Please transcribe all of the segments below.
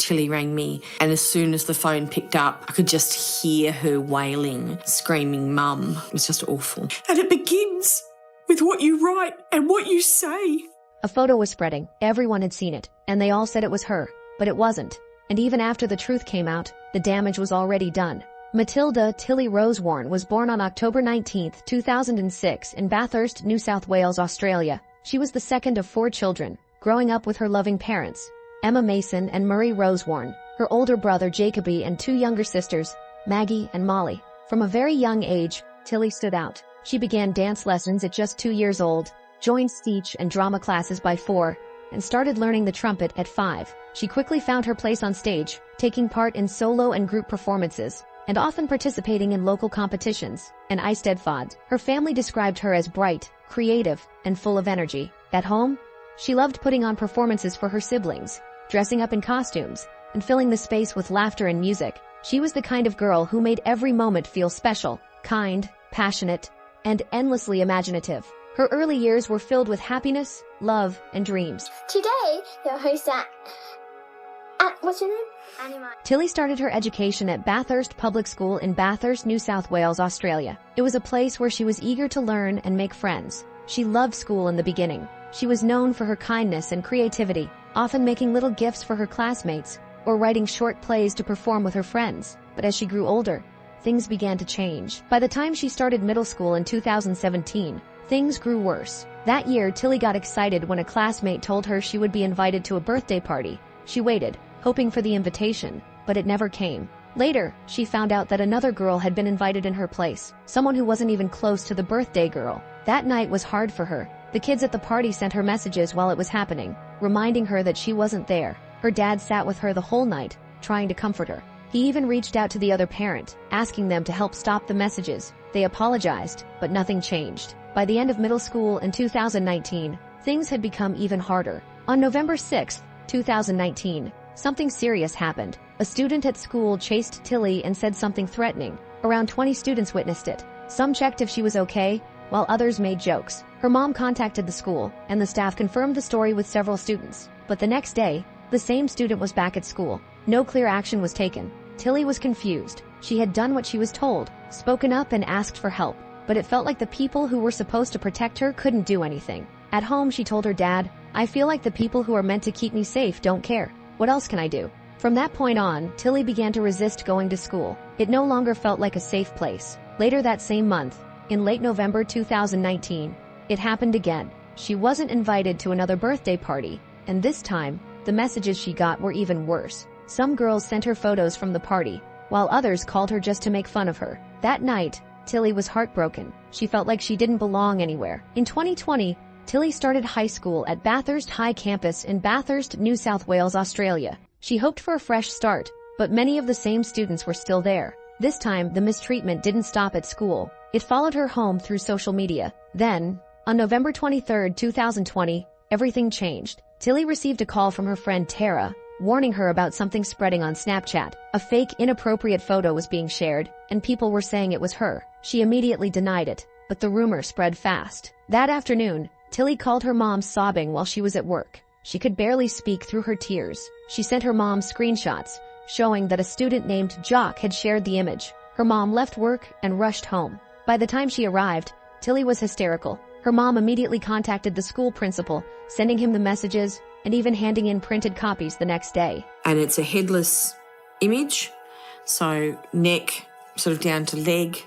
Tilly rang me, and as soon as the phone picked up, I could just hear her wailing, screaming, "Mum." It was just awful. And it begins with what you write and what you say. A photo was spreading. Everyone had seen it, and they all said it was her, but it wasn't. And even after the truth came out, the damage was already done. Matilda Tilly Roseworne was born on October 19, 2006 in Bathurst, New South Wales, Australia. She was the second of 4 children, growing up with her loving parents, Emma Mason and Murray Roseworne, her older brother Jacoby, and 2 younger sisters, Maggie and Molly. From a very young age, Tilly stood out. She began dance lessons at just 2 years old, joined speech and drama classes by 4, and started learning the trumpet at 5. She quickly found her place on stage, taking part in solo and group performances, and often participating in local competitions and Eisteddfod. Her family described her as bright, creative, and full of energy. At home, she loved putting on performances for her siblings, dressing up in costumes, and filling the space with laughter and music. She was the kind of girl who made every moment feel special, kind, passionate, and endlessly imaginative. Her early years were filled with happiness, love, and dreams. Today, your host at what's your name? Tilly started her education at Bathurst Public School in Bathurst, New South Wales, Australia. It was a place where she was eager to learn and make friends. She loved school in the beginning. She was known for her kindness and creativity, often making little gifts for her classmates or writing short plays to perform with her friends. But as she grew older, things began to change. By the time she started middle school in 2017, things grew worse. That year, Tilly got excited when a classmate told her she would be invited to a birthday party. She waited, hoping for the invitation, but it never came. Later, she found out that another girl had been invited in her place, someone who wasn't even close to the birthday girl. That night was hard for her. The kids at the party sent her messages while it was happening, reminding her that she wasn't there. Her dad sat with her the whole night, trying to comfort her. He even reached out to the other parent, asking them to help stop the messages. They apologized, but nothing changed. By the end of middle school in 2019, things had become even harder. On November 6, 2019, something serious happened. A student at school chased Tilly and said something threatening. Around 20 students witnessed it. Some checked if she was okay, while others made jokes. Her mom contacted the school, and the staff confirmed the story with several students. But the next day, the same student was back at school. No clear action was taken. Tilly was confused. She had done what she was told, spoken up and asked for help. But it felt like the people who were supposed to protect her couldn't do anything. At home, she told her dad, "I feel like the people who are meant to keep me safe don't care. What else can I do?" From that point on, Tilly began to resist going to school. It no longer felt like a safe place. Later that same month, in late November 2019, it happened again. She wasn't invited to another birthday party, and this time, the messages she got were even worse. Some girls sent her photos from the party, while others called her just to make fun of her. That night, Tilly was heartbroken. She felt like she didn't belong anywhere. In 2020, Tilly started high school at Bathurst High Campus in Bathurst, New South Wales, Australia. She hoped for a fresh start, but many of the same students were still there. This time, the mistreatment didn't stop at school. It followed her home through social media. Then, on November 23, 2020, everything changed. Tilly received a call from her friend Tara, warning her about something spreading on Snapchat. A fake, inappropriate photo was being shared, and people were saying it was her. She immediately denied it, but the rumor spread fast. That afternoon, Tilly called her mom sobbing while she was at work. She could barely speak through her tears. She sent her mom screenshots, showing that a student named Jock had shared the image. Her mom left work and rushed home. By the time she arrived, Tilly was hysterical. Her mom immediately contacted the school principal, sending him the messages and even handing in printed copies the next day. And it's a headless image, so neck sort of down to leg.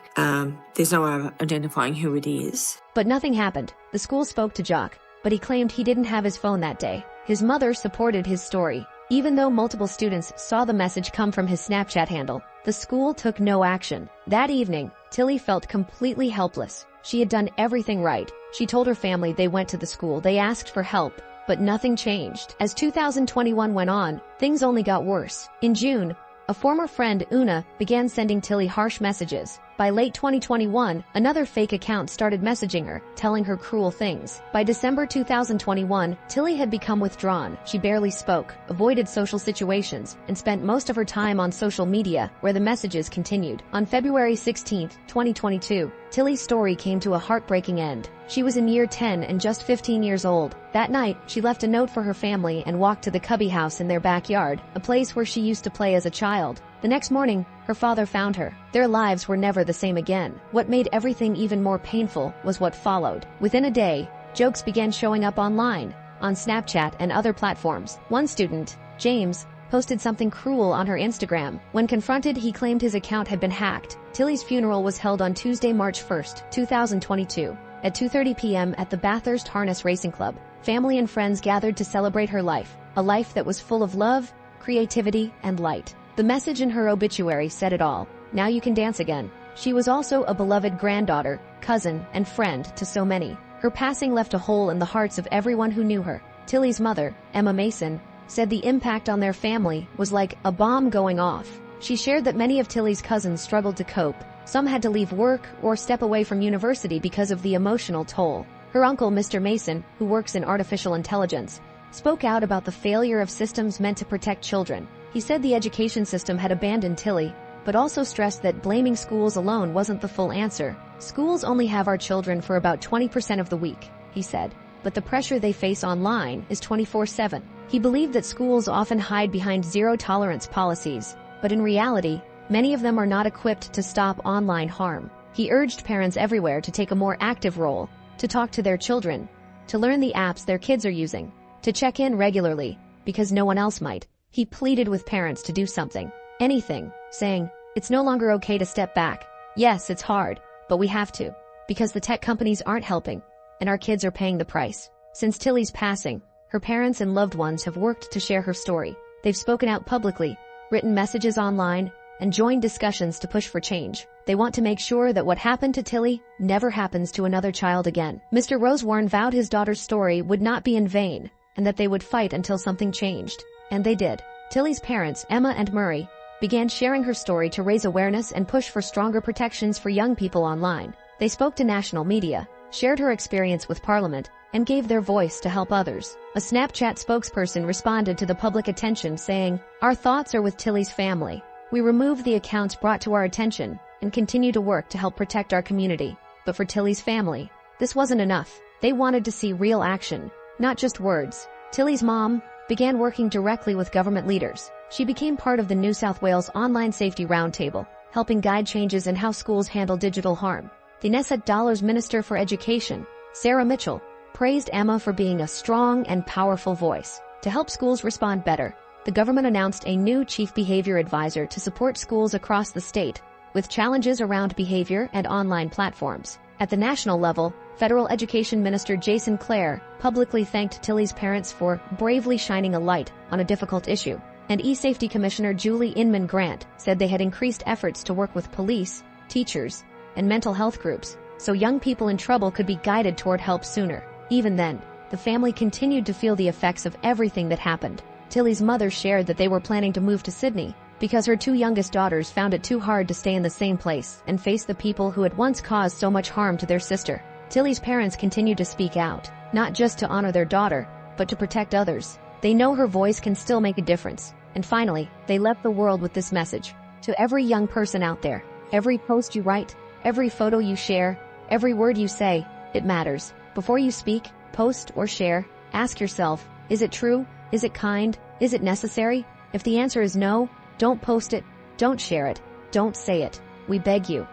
There's no way of identifying who it is. But nothing happened. The school spoke to Jock, but he claimed he didn't have his phone that day. His mother supported his story. Even though multiple students saw the message come from his Snapchat handle, the school took no action. That evening, Tilly felt completely helpless. She had done everything right. She told her family they went to the school. They asked for help, but nothing changed. As 2021 went on, things only got worse. In June, a former friend, Una, began sending Tilly harsh messages. By late 2021, another fake account started messaging her, telling her cruel things. By December 2021, Tilly had become withdrawn. She barely spoke, avoided social situations, and spent most of her time on social media, where the messages continued. On February 16, 2022, Tilly's story came to a heartbreaking end. She was in year 10 and just 15 years old. That night, she left a note for her family and walked to the Cubby house in their backyard, a place where she used to play as a child. The next morning, her father found her. Their lives were never the same again. What made everything even more painful was what followed. Within a day, jokes began showing up online, on Snapchat and other platforms. One student, James, posted something cruel on her Instagram. When confronted, he claimed his account had been hacked. Tilly's funeral was held on Tuesday, March 1, 2022, at 2:30 p.m. at the Bathurst Harness Racing Club. Family and friends gathered to celebrate her life, a life that was full of love, creativity, and light. The message in her obituary said it all. Now you can dance again. She was also a beloved granddaughter, cousin, and friend to so many. Her passing left a hole in the hearts of everyone who knew her. Tilly's mother, Emma Mason, said the impact on their family was like a bomb going off. She shared that many of Tilly's cousins struggled to cope. Some had to leave work or step away from university because of the emotional toll. Her uncle, Mr. Mason, who works in artificial intelligence, spoke out about the failure of systems meant to protect children. He said the education system had abandoned Tilly, but also stressed that blaming schools alone wasn't the full answer. Schools only have our children for about 20% of the week, he said, but the pressure they face online is 24/7. He believed that schools often hide behind zero-tolerance policies, but in reality, many of them are not equipped to stop online harm. He urged parents everywhere to take a more active role, to talk to their children, to learn the apps their kids are using, to check in regularly, because no one else might. He pleaded with parents to do something, anything, saying, "It's no longer okay to step back. Yes, it's hard, but we have to, because the tech companies aren't helping, and our kids are paying the price." Since Tilly's passing, her parents and loved ones have worked to share her story. They've spoken out publicly, written messages online, and joined discussions to push for change. They want to make sure that what happened to Tilly never happens to another child again. Mr. Roseworne vowed his daughter's story would not be in vain, and that they would fight until something changed. And they did. Tilly's parents, Emma and Murray, began sharing her story to raise awareness and push for stronger protections for young people online. They spoke to national media, shared her experience with Parliament, and gave their voice to help others. A Snapchat spokesperson responded to the public attention saying, "Our thoughts are with Tilly's family. We removed the accounts brought to our attention and continue to work to help protect our community. But for Tilly's family, this wasn't enough. They wanted to see real action, not just words." Tilly's mom began working directly with government leaders. She became part of the New South Wales Online Safety Roundtable, helping guide changes in how schools handle digital harm. The NSW Minister for Education, Sarah Mitchell, praised Emma for being a strong and powerful voice. To help schools respond better, the government announced a new chief behavior advisor to support schools across the state with challenges around behavior and online platforms. At the national level, Federal Education Minister Jason Clare publicly thanked Tilly's parents for bravely shining a light on a difficult issue. And E-Safety Commissioner Julie Inman Grant said they had increased efforts to work with police, teachers, and mental health groups, so young people in trouble could be guided toward help sooner. Even then, the family continued to feel the effects of everything that happened. Tilly's mother shared that they were planning to move to Sydney because her two youngest daughters found it too hard to stay in the same place and face the people who had once caused so much harm to their sister. Tilly's parents continued to speak out, not just to honor their daughter, but to protect others. They know her voice can still make a difference. And finally, they left the world with this message. To every young person out there, every post you write, every photo you share, every word you say, it matters. Before you speak, post, or share, ask yourself, is it true? Is it kind? Is it necessary? If the answer is no, don't post it, don't share it, don't say it. We beg you.